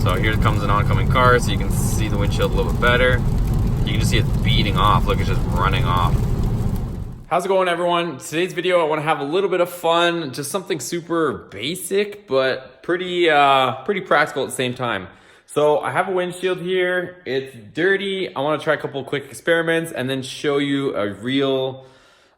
So here comes an oncoming car, so you can see the windshield a little bit better. You can just see it beating off. Look, it's just running off. How's it going, everyone? Today's video, I want to have a little bit of fun, just something super basic, but pretty practical at the same time. So I have a windshield here. It's dirty. I want to try a couple quick experiments and then show you a real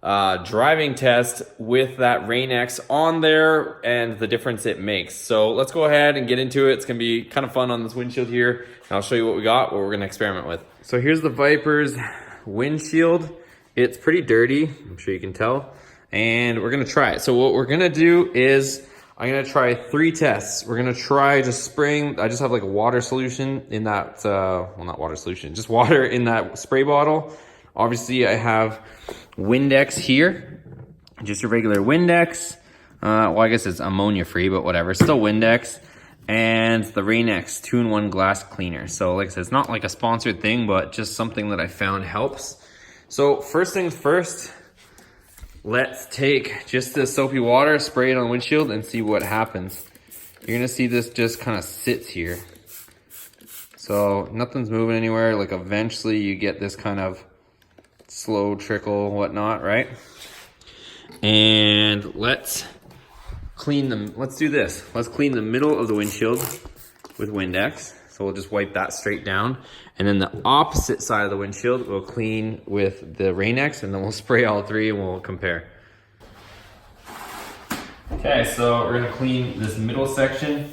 driving test with that Rain-X on there and the difference it makes. So let's go ahead and get into it. It's gonna be kind of fun on this windshield here. And I'll show you what we got, what we're gonna experiment with. So here's the Viper's windshield. It's pretty dirty, I'm sure you can tell. And we're gonna try it. So what we're gonna do is, I'm gonna try 3 tests. We're gonna try just spraying, I just have like a water solution in that, well, not water solution, just water in that spray bottle. Obviously I have Windex here, just your regular Windex. Well, I guess it's ammonia free, but whatever, still Windex. And the Rain-X 2-in-1 glass cleaner. So like I said, it's not like a sponsored thing, but just something that I found helps. So first things first, let's take just the soapy water, spray it on the windshield and see what happens. You're gonna see this just kind of sits here. So nothing's moving anywhere. Like eventually you get this kind of slow trickle, whatnot, right? And let's clean them. Let's do this. Let's clean the middle of the windshield with Windex. So we'll just wipe that straight down. And then the opposite side of the windshield, we'll clean with the Rain-X, and then we'll spray all 3 and we'll compare. Okay, so we're gonna clean this middle section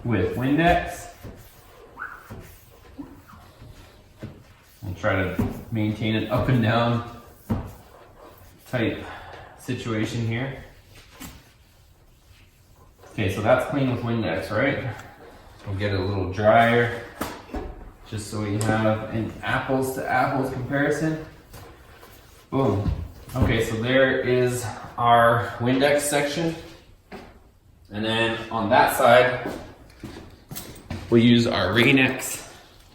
with Windex. I'll try to maintain an up and down type situation here. Okay, so that's clean with Windex, right? We'll get it a little drier, just so we have an apples to apples comparison. Boom. Okay, so there is our Windex section. And then on that side, we'll use our Rain-X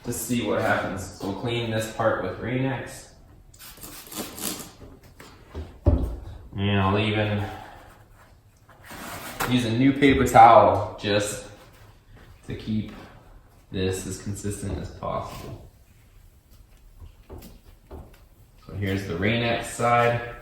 to see what happens. So we'll clean this part with Rain-X. And I'll even use a new paper towel just to keep this as consistent as possible. So here's the Rain-X side.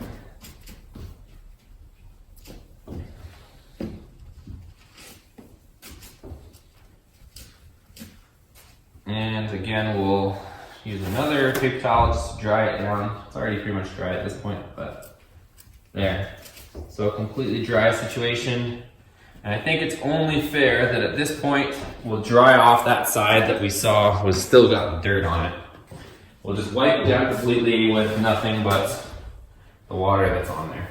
And again, we'll use another paper towel just to dry it down. It's already pretty much dry at this point, but there. So a completely dry situation. And I think it's only fair that at this point, we'll dry off that side that we saw was still got dirt on it. We'll just wipe it down completely with nothing but the water that's on there.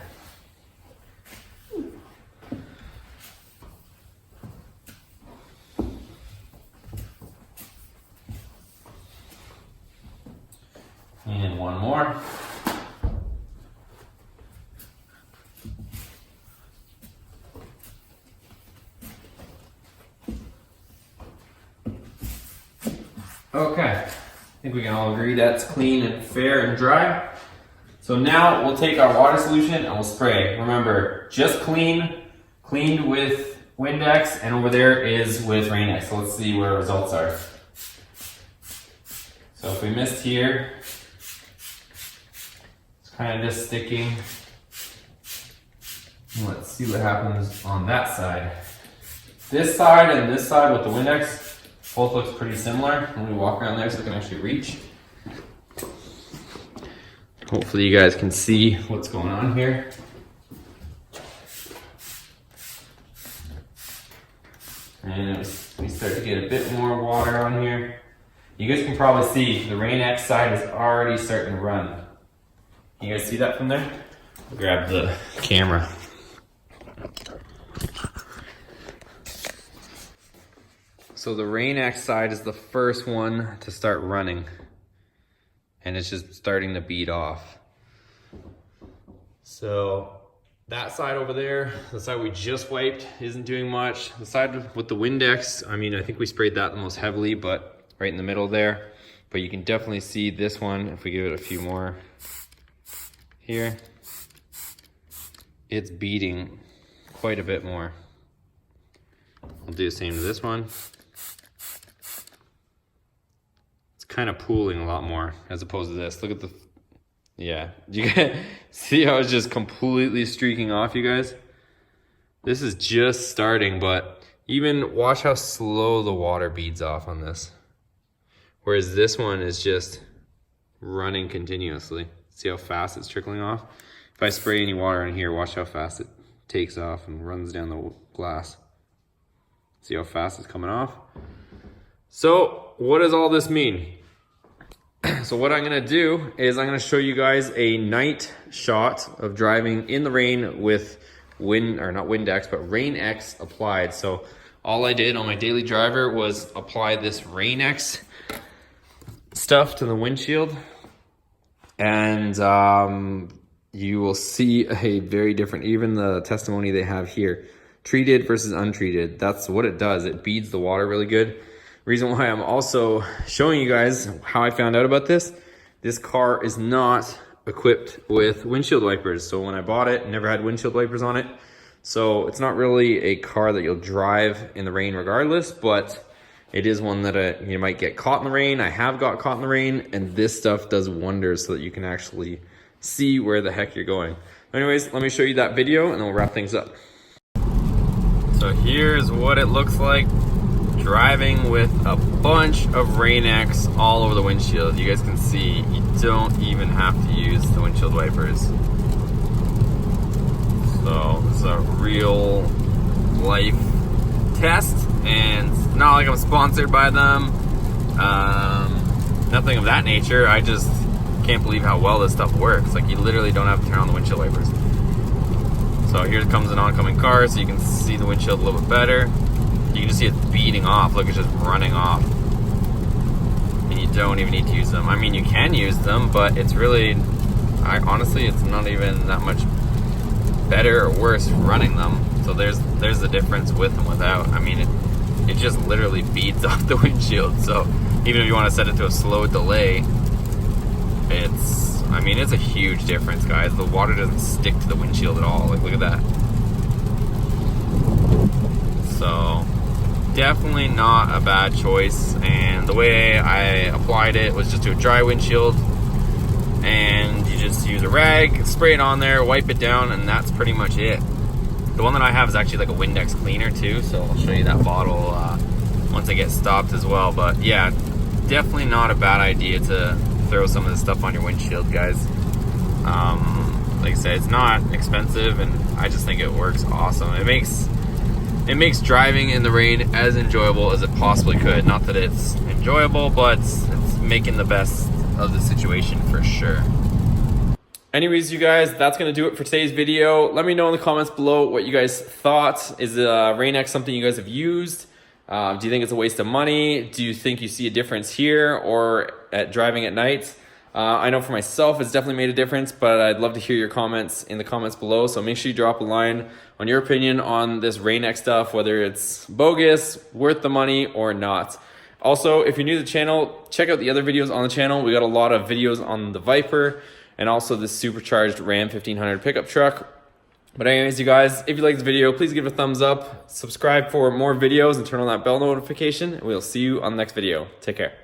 And one more. Okay, I think we can all agree that's clean and fair and dry. So now we'll take our water solution and we'll spray. Remember, just cleaned with Windex, and over there is with Rain-X. So let's see where our results are. So if we missed here, it's kind of just sticking. Let's see what happens on that side. This side and this side with the Windex both looks pretty similar. Let me walk around there so I can actually reach. Hopefully you guys can see what's going on here. And we start to get a bit more water on here. You guys can probably see the Rain-X side is already starting to run. Can you guys see that from there? I'll grab the camera. So the Rain-X side is the first one to start running, and it's just starting to beat off. So that side over there, the side we just wiped, isn't doing much. The side with the Windex, I mean, I think we sprayed that the most heavily, but right in the middle there. But you can definitely see this one, if we give it a few more here, it's beating quite a bit more. We'll do the same to this one. kind of pooling a lot more as opposed to this. Look at the, yeah. Do you guys see how it's just completely streaking off, you guys? This is just starting, but even watch how slow the water beads off on this. Whereas this one is just running continuously. See how fast it's trickling off? If I spray any water in here, watch how fast it takes off and runs down the glass. See how fast it's coming off? So what does all this mean? So what I'm gonna do is I'm gonna show you guys a night shot of driving in the rain with not Windex, but Rain-X applied. So all I did on my daily driver was apply this Rain-X stuff to the windshield, and you will see a very different, even the testimony they have here, treated versus untreated. That's what it does. It beads the water really good. Reason why I'm also showing you guys how I found out about this car is not equipped with windshield wipers. So when I bought it, never had windshield wipers on it. So it's not really a car that you'll drive in the rain regardless, but it is one that you might get caught in the rain. I have got caught in the rain, and this stuff does wonders so that you can actually see where the heck you're going. Anyways, let me show you that video and then we'll wrap things up. So here's what it looks like driving with a bunch of Rain-X all over the windshield. You guys can see you don't even have to use the windshield wipers. So this is a real life test, and not like I'm sponsored by them, nothing of that nature. I just can't believe how well this stuff works. Like, you literally don't have to turn on the windshield wipers. So here comes an oncoming car, so you can see the windshield a little bit better. You can just see it beating off. Look, it's just running off. And you don't even need to use them. I mean, you can use them, but it's really, honestly, it's not even that much better or worse running them. So there's the difference with and without. I mean, it just literally beads off the windshield. So even if you want to set it to a slow delay, it's a huge difference, guys. The water doesn't stick to the windshield at all. Like, look at that. So definitely not a bad choice. And the way I applied it was just to a dry windshield, and you just use a rag, spray it on there, wipe it down, and that's pretty much it. The one that I have is actually like a Windex cleaner too, so I'll show you that bottle once I get stopped as well. But yeah, definitely not a bad idea to throw some of this stuff on your windshield, guys. Like I said, it's not expensive, and I just think it works awesome. It makes driving in the rain as enjoyable as it possibly could. Not that it's enjoyable, but it's making the best of the situation for sure. Anyways, you guys, that's gonna do it for today's video. Let me know in the comments below what you guys thought. Is Rain-X something you guys have used? Do you think it's a waste of money? Do you think you see a difference here or at driving at night? I know for myself, it's definitely made a difference, but I'd love to hear your comments in the comments below. So make sure you drop a line on your opinion on this Rain-X stuff, whether it's bogus, worth the money, or not. Also, if you're new to the channel, check out the other videos on the channel. We got a lot of videos on the Viper and also this supercharged Ram 1500 pickup truck. But anyways, you guys, if you like this video, please give it a thumbs up, subscribe for more videos, and turn on that bell notification, and we'll see you on the next video. Take care.